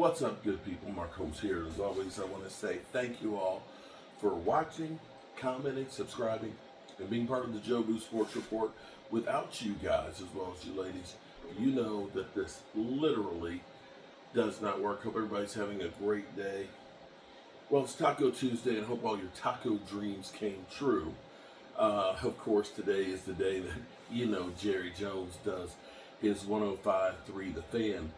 What's up, good people? Mark Holmes here. As always, I want to say thank you all for watching, commenting, subscribing, and being part of the Jobu Sports Report. Without you guys, as well as you ladies, you know that this literally does not work. Hope everybody's having a great day. Well, it's Taco Tuesday, and hope all your taco dreams came true. Of course, today is the day that, Jerry Jones does his 105.3 The Fan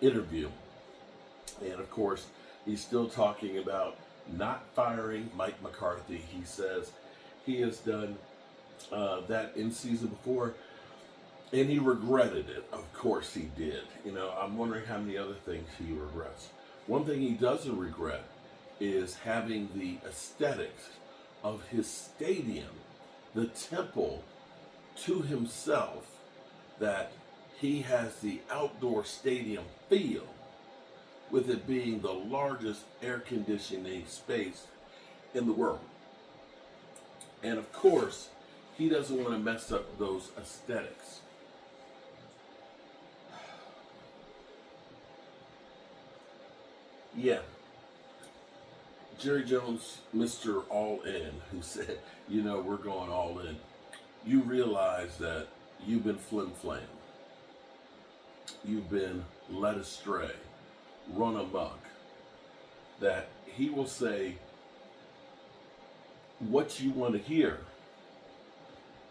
interview. And of course, he's still talking about not firing Mike McCarthy. He says he has done that in season before, and he regretted it. Of course he did. I'm wondering how many other things he regrets. One thing he doesn't regret is having the aesthetics of his stadium, the Temple, to himself, that he has the outdoor stadium feel, with it being the largest air conditioning space in the world. And of course, he doesn't want to mess up those aesthetics. Yeah. Jerry Jones, Mr. All In, who said, we're going all in. You realize that you've been flim-flam. You've been led astray, run amok. That he will say what you want to hear.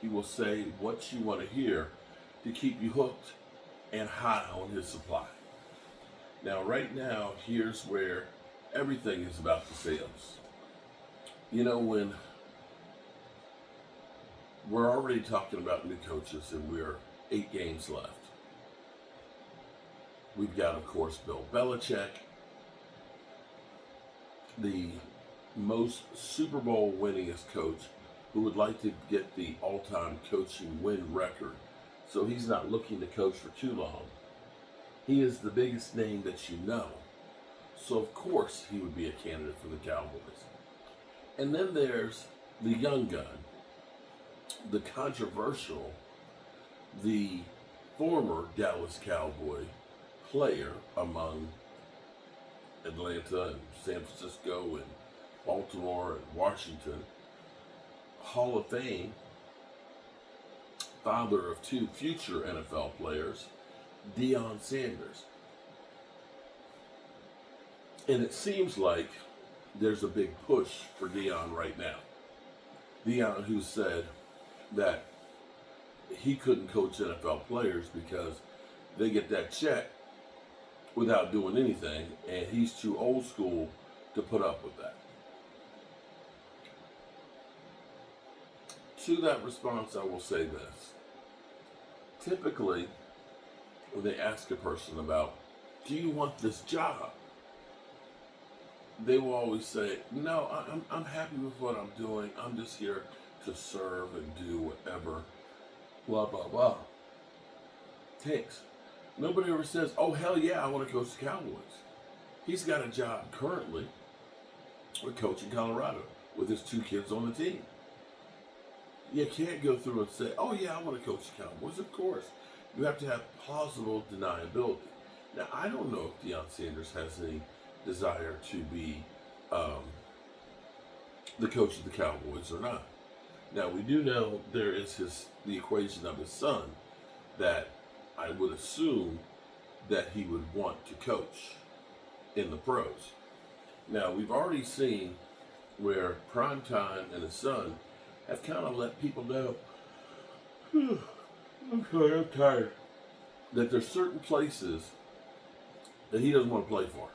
He will say what you want to hear to keep you hooked and high on his supply. Now, right now, here's where everything is about the sales. When we're already talking about new coaches and we're 8 games left. We've got, of course, Bill Belichick, the most Super Bowl winningest coach, who would like to get the all-time coaching win record. So he's not looking to coach for too long. He is the biggest name that you know. So of course he would be a candidate for the Cowboys. And then there's the young gun, the controversial, the former Dallas Cowboy player among Atlanta and San Francisco and Baltimore and Washington, Hall of Fame, father of 2 future NFL players, Dion Sanders. And it seems like there's a big push for Dion right now. Dion, who said that he couldn't coach NFL players because they get that check without doing anything, and he's too old school to put up with that. To that response, I will say this. Typically, when they ask a person about, do you want this job? They will always say, no, I'm happy with what I'm doing. I'm just here to serve and do whatever, blah, blah, blah. Takes. Nobody ever says, oh, hell yeah, I want to coach the Cowboys. He's got a job currently with coaching Colorado with his 2 kids on the team. You can't go through and say, oh, yeah, I want to coach the Cowboys. Of course. You have to have plausible deniability. Now, I don't know if Dion Sanders has any desire to be the coach of the Cowboys or not. Now, we do know there is the equation of his son that I would assume that he would want to coach in the pros. Now, we've already seen where Primetime and his son have kind of let people know, I'm tired, that there's certain places that he doesn't want to play for.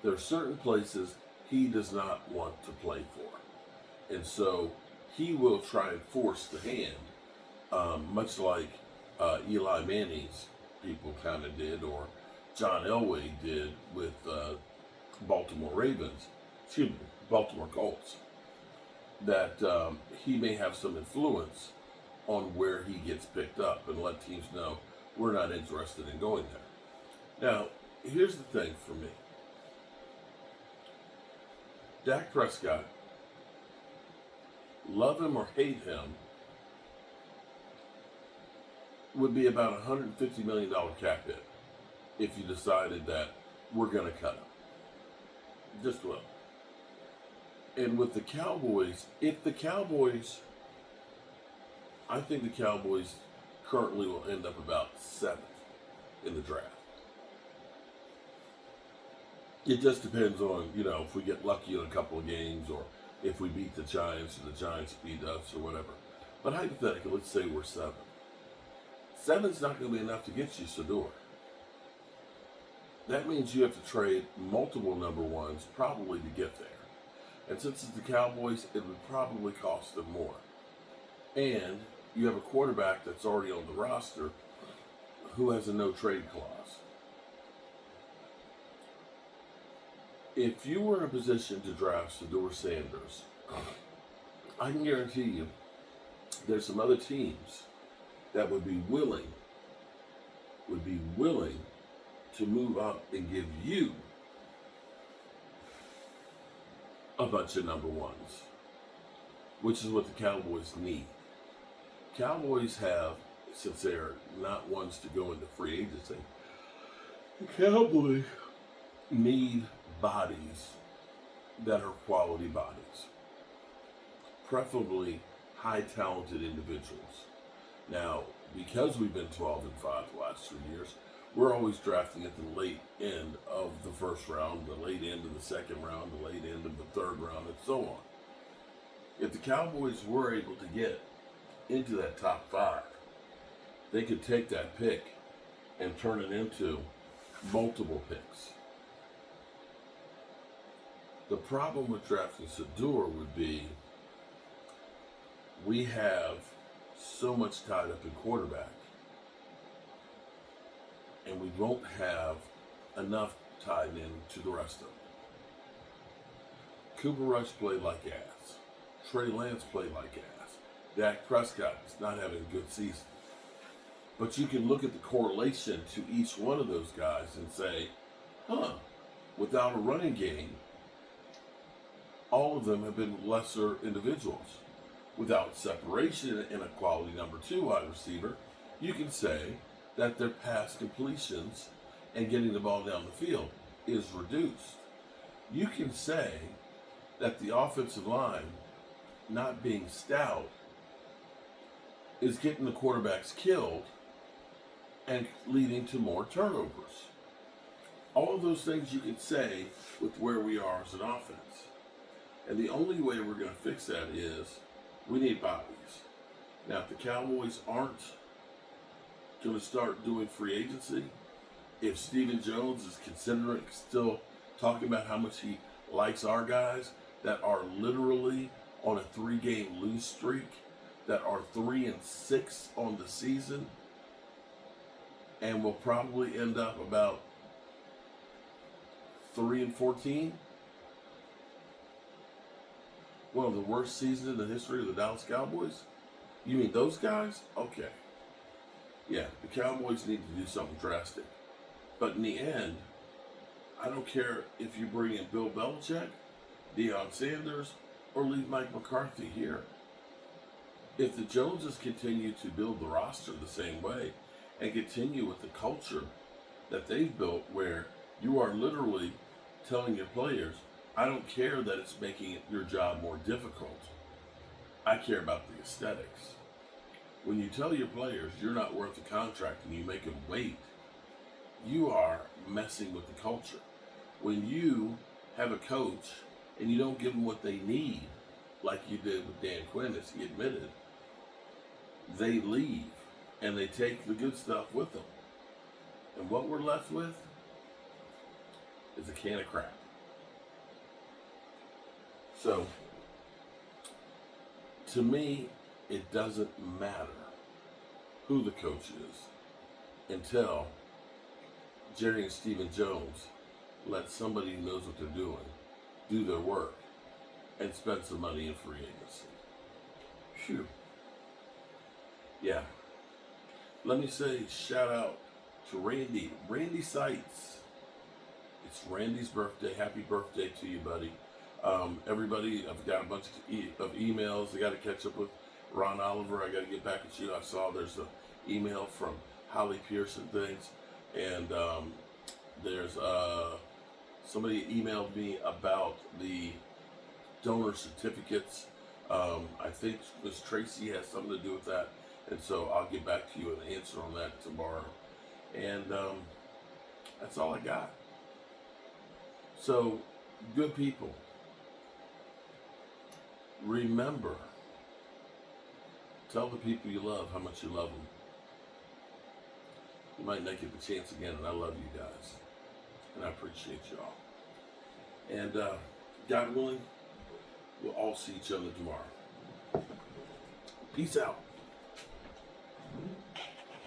There are certain places he does not want to play for. And so he will try and force the hand, much like Eli Manning's people kind of did, or John Elway did with Baltimore Colts, that he may have some influence on where he gets picked up and let teams know we're not interested in going there. Now, here's the thing for me. Dak Prescott, love him or hate him, would be about a $150 million cap hit. if you decided that we're going to cut him. Just will. And with the Cowboys, I think the Cowboys currently will end up about 7th in the draft. It just depends on, if we get lucky in a couple of games or if we beat the Giants or the Giants beat us or whatever. But hypothetically, let's say we're 7th. 7's not going to be enough to get you Sador. That means you have to trade multiple number ones probably to get there. And since it's the Cowboys, it would probably cost them more. And you have a quarterback that's already on the roster who has a no-trade clause. If you were in a position to draft Dion Sanders, I can guarantee you there's some other teams that would be willing to move up and give you a bunch of number ones, which is what the Cowboys need. Cowboys have, since they're not ones to go into free agency, the Cowboys need bodies that are quality bodies, preferably high talented individuals. Now, because we've been 12-5 the last 2 years, we're always drafting at the late end of the first round, the late end of the second round, the late end of the third round, and so on. If the Cowboys were able to get into that top 5, they could take that pick and turn it into multiple picks. The problem with drafting Sador would be we have so much tied up in quarterback, and we won't have enough tied in to the rest of them. Cooper Rush played like ass. Trey Lance played like ass. Dak Prescott is not having a good season. But you can look at the correlation to each one of those guys and say, without a running game, all of them have been lesser individuals. Without separation in a quality number 2 wide receiver, you can say that their pass completions and getting the ball down the field is reduced. You can say that the offensive line, not being stout, is getting the quarterbacks killed and leading to more turnovers. All of those things you can say with where we are as an offense. And the only way we're going to fix that is we need bodies. Now, if the Cowboys aren't going to start doing free agency, if Stephen Jones is considering still talking about how much he likes our guys that are literally on a 3-game lose streak, that are 3-6 on the season, and will probably end up about 3-14. One of the worst seasons in the history of the Dallas Cowboys? You mean those guys? Okay. Yeah, the Cowboys need to do something drastic. But in the end, I don't care if you bring in Bill Belichick, Dion Sanders, or leave Mike McCarthy here. If the Joneses continue to build the roster the same way and continue with the culture that they've built where you are literally telling your players, I don't care that it's making your job more difficult. I care about the aesthetics. When you tell your players you're not worth the contract and you make them wait, you are messing with the culture. When you have a coach and you don't give them what they need, like you did with Dan Quinn, as he admitted, they leave and they take the good stuff with them. And what we're left with is a can of crap. So, to me, it doesn't matter who the coach is until Jerry and Stephen Jones let somebody who knows what they're doing do their work and spend some money in free agency. Phew. Yeah. Let me say shout out to Randy Seitz. It's Randy's birthday. Happy birthday to you, buddy. Everybody, I've got a bunch of emails. I got to catch up with Ron Oliver. I got to get back at you. I saw there's an email from Holly Pearson things. And there's somebody emailed me about the donor certificates. I think Miss Tracy has something to do with that, and so I'll get back to you and answer on that tomorrow. And that's all I got. So, good people, remember, tell the people you love how much you love them. You might not get the chance again, and I love you guys, and I appreciate y'all. And God willing, we'll all see each other tomorrow. Peace out.